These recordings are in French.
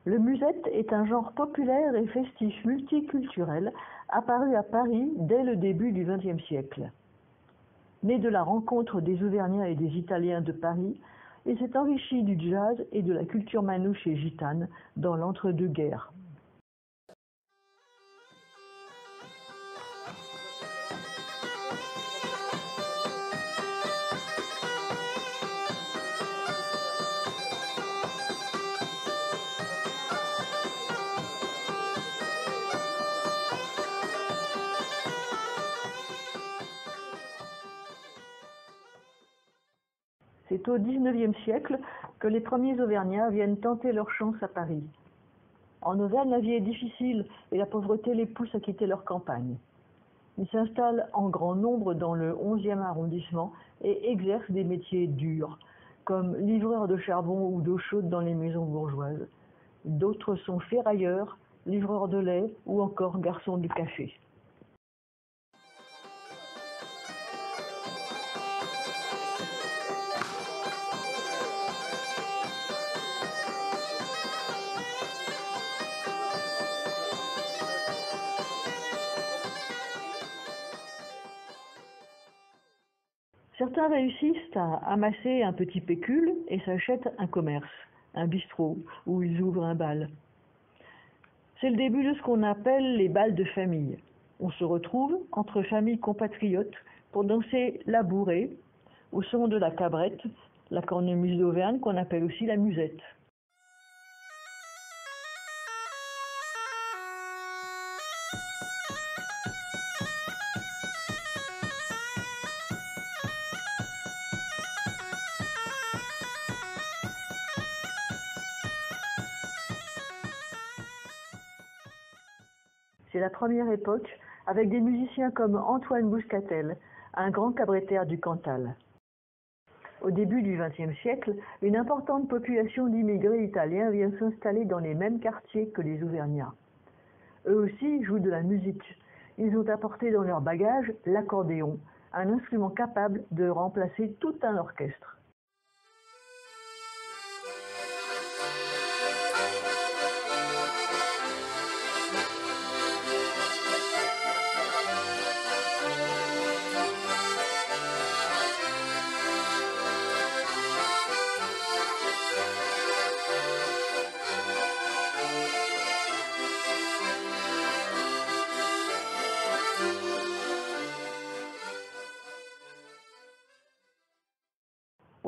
Le musette est un genre populaire et festif multiculturel apparu à Paris dès le début du XXe siècle. Né de la rencontre des Auvergnats et des Italiens de Paris, il s'est enrichi du jazz et de la culture manouche et gitane dans l'entre-deux-guerres. C'est au XIXe siècle que les premiers Auvergnats viennent tenter leur chance à Paris. En Auvergne, la vie est difficile et la pauvreté les pousse à quitter leur campagne. Ils s'installent en grand nombre dans le 11e arrondissement et exercent des métiers durs, comme livreurs de charbon ou d'eau chaude dans les maisons bourgeoises. D'autres sont ferrailleurs, livreurs de lait ou encore garçons du café. Certains réussissent à amasser un petit pécule et s'achètent un commerce, un bistrot, où ils ouvrent un bal. C'est le début de ce qu'on appelle les bals de famille. On se retrouve entre familles compatriotes pour danser la bourrée, au son de la cabrette, la cornemuse d'Auvergne qu'on appelle aussi la musette. C'est la première époque avec des musiciens comme Antoine Bouscatel, un grand cabaretteur du Cantal. Au début du XXe siècle, une importante population d'immigrés italiens vient s'installer dans les mêmes quartiers que les Auvergnats. Eux aussi jouent de la musique. Ils ont apporté dans leur bagage l'accordéon, un instrument capable de remplacer tout un orchestre.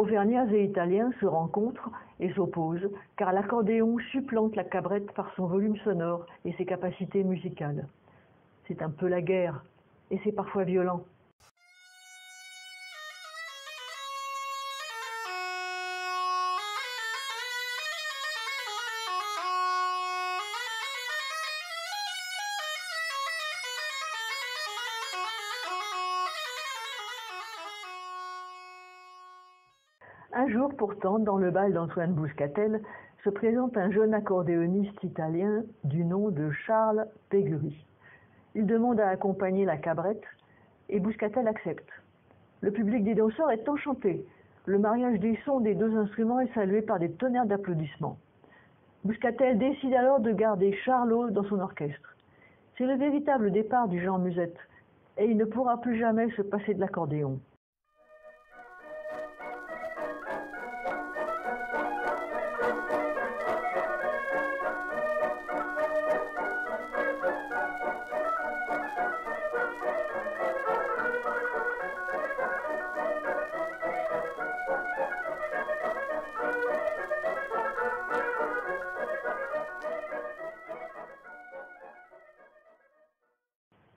Auvergnats et Italiens se rencontrent et s'opposent, car l'accordéon supplante la cabrette par son volume sonore et ses capacités musicales. C'est un peu la guerre, et c'est parfois violent. Un jour pourtant, dans le bal d'Antoine Bouscatel, se présente un jeune accordéoniste italien du nom de Charles Pégury. Il demande à accompagner la cabrette et Bouscatel accepte. Le public des danseurs est enchanté. Le mariage des sons des deux instruments est salué par des tonnerres d'applaudissements. Bouscatel décide alors de garder Charlot dans son orchestre. C'est le véritable départ du genre musette et il ne pourra plus jamais se passer de l'accordéon.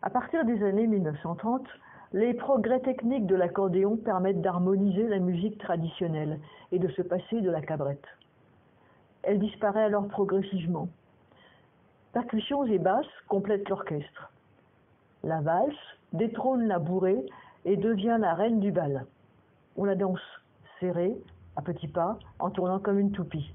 À partir des années 1930, les progrès techniques de l'accordéon permettent d'harmoniser la musique traditionnelle et de se passer de la cabrette. Elle disparaît alors progressivement. Percussions et basses complètent l'orchestre. La valse détrône la bourrée et devient la reine du bal. On la danse serrée, à petits pas, en tournant comme une toupie.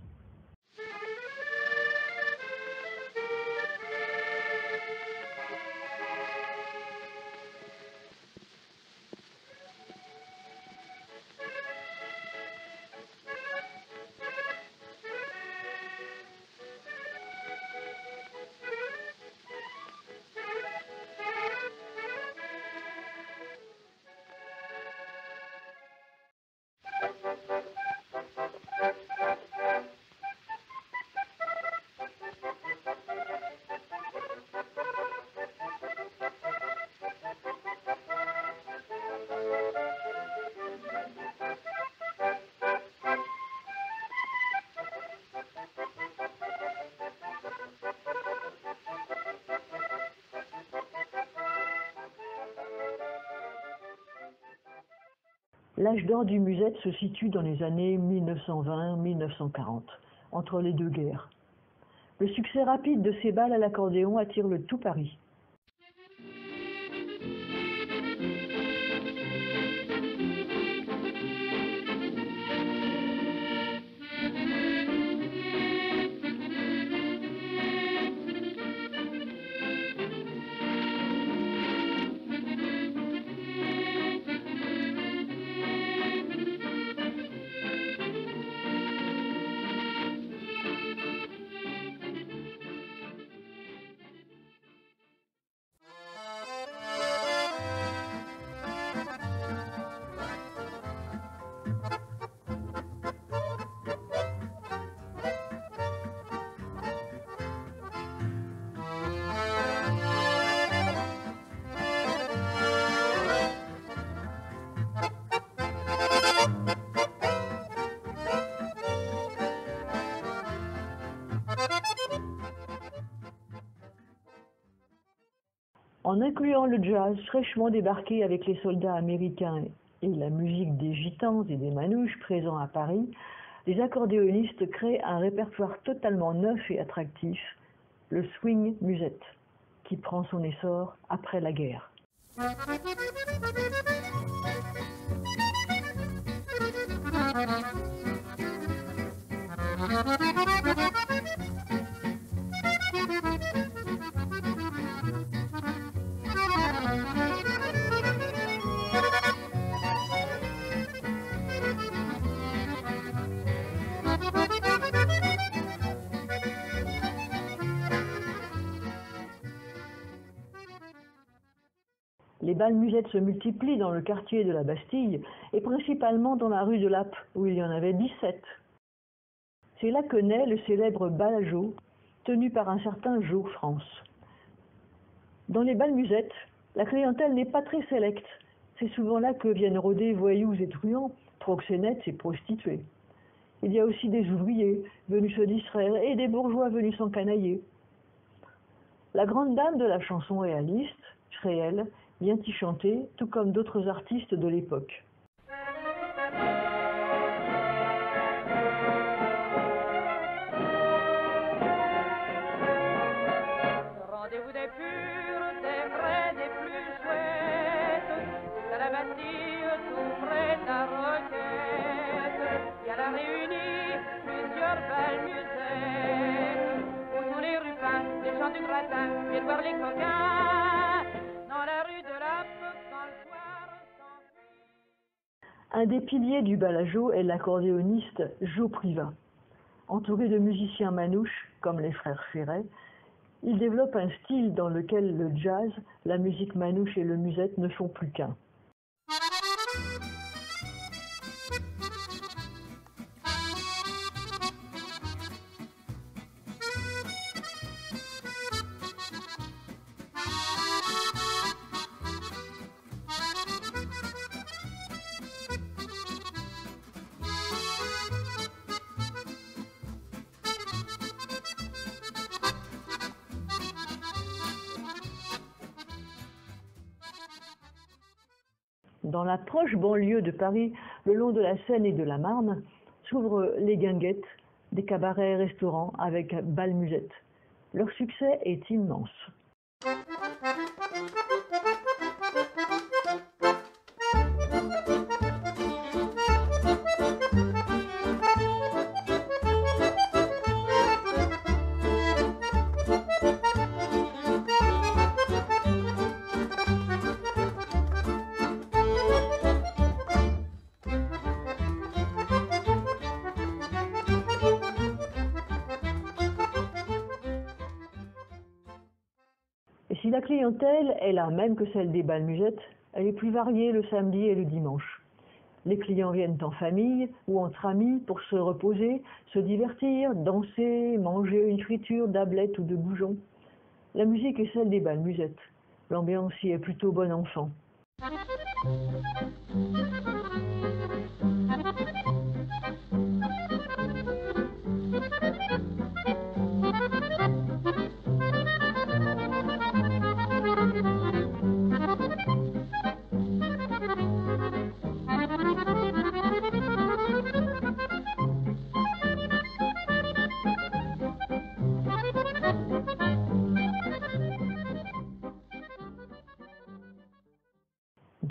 L'âge d'or du musette se situe dans les années 1920-1940, entre les deux guerres. Le succès rapide de ces bals à l'accordéon attire le tout Paris. En incluant le jazz fraîchement débarqué avec les soldats américains et la musique des gitans et des manouches présents à Paris, les accordéonistes créent un répertoire totalement neuf et attractif, le swing musette, qui prend son essor après la guerre. Les bals musettes se multiplient dans le quartier de la Bastille et principalement dans la rue de Lappe, où il y en avait 17. C'est là que naît le célèbre bal à Jo, tenu par un certain Jo France. Dans les bals musettes, la clientèle n'est pas très sélecte. C'est souvent là que viennent rôder voyous et truands, proxénètes et prostituées. Il y a aussi des ouvriers venus se distraire et des bourgeois venus s'encanailler. La grande dame de la chanson réaliste, Schréel, vient y chanter, tout comme d'autres artistes de l'époque. Rendez-vous des purs, des vrais, des plus chouettes, à la Bastille, tout près de la Roquette. Il y a la réunie, plusieurs belles musettes, où tous les rupins, les gens du gratin, viennent voir les coquins, dans la rue de Lappe, quand le soir s'enfuit. Un des piliers du bal à Jo est l'accordéoniste Jo Privat. Entouré de musiciens manouches, comme les frères Ferret, il développe un style dans lequel le jazz, la musique manouche et le musette ne sont plus qu'un. Dans la proche banlieue de Paris, le long de la Seine et de la Marne, s'ouvrent les guinguettes, des cabarets et restaurants avec bal musette. Leur succès est immense. Et si la clientèle est la même que celle des bals musettes, elle est plus variée le samedi et le dimanche. Les clients viennent en famille ou entre amis pour se reposer, se divertir, danser, manger une friture d'ablette ou de goujon. La musique est celle des bals musettes. L'ambiance y est plutôt bon enfant.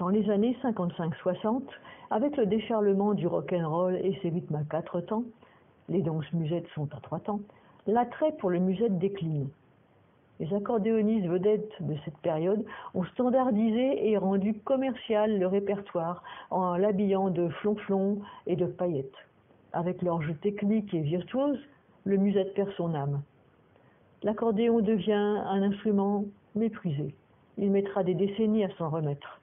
Dans les années 55-60, avec le déferlement du rock'n'roll et ses rythmes à 4 temps, les danses musettes sont à 3 temps, l'attrait pour le musette décline. Les accordéonistes vedettes de cette période ont standardisé et rendu commercial le répertoire en l'habillant de flonflons et de paillettes. Avec leur jeu technique et virtuose, le musette perd son âme. L'accordéon devient un instrument méprisé. Il mettra des décennies à s'en remettre.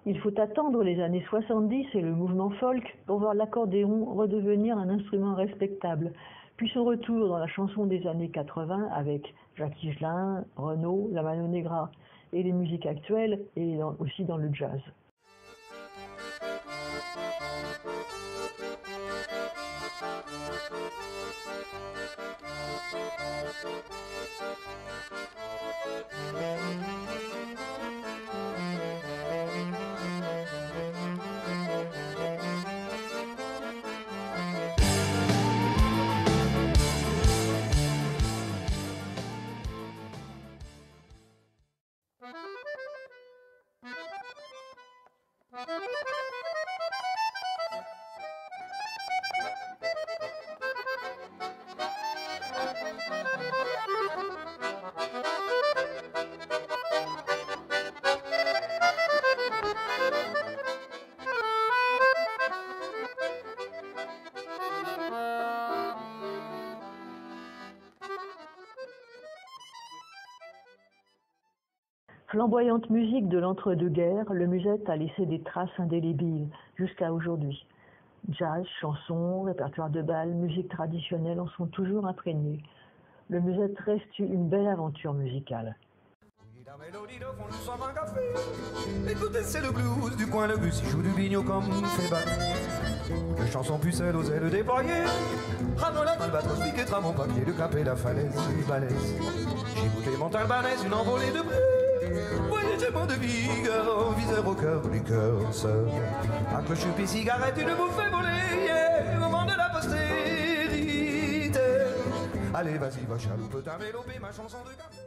Il faut attendre les années 70 et le mouvement folk pour voir l'accordéon redevenir un instrument respectable, puis son retour dans la chanson des années 80 avec Jacques Higelin, Renaud, la Mano Negra et les musiques actuelles et aussi dans le jazz. Flamboyante musique de l'entre-deux-guerres, le musette a laissé des traces indélébiles jusqu'à aujourd'hui. Jazz, chansons, répertoire de bal, musique traditionnelle en sont toujours imprégnés. Le musette reste une belle aventure musicale. La mélodie de fond du soir d'un café. Écoutez, c'est le blues du coin, le bus, il joue du bigno comme fait battre. De chansons pucelles aux ailes déployées. Ramon la albatros, piquet, tramon, papier, le cap et la falaise, balèze. J'ai goûté Montalbanaise, une envolée de bleu. Voyagement de vigueur, viseur au cœur du cœur seul. Un cloche puis cigarette, une bouffée volée, yeah, au moment de la postérité. Allez, vas-y, va chaloupe ta mélopée, ma chanson de café.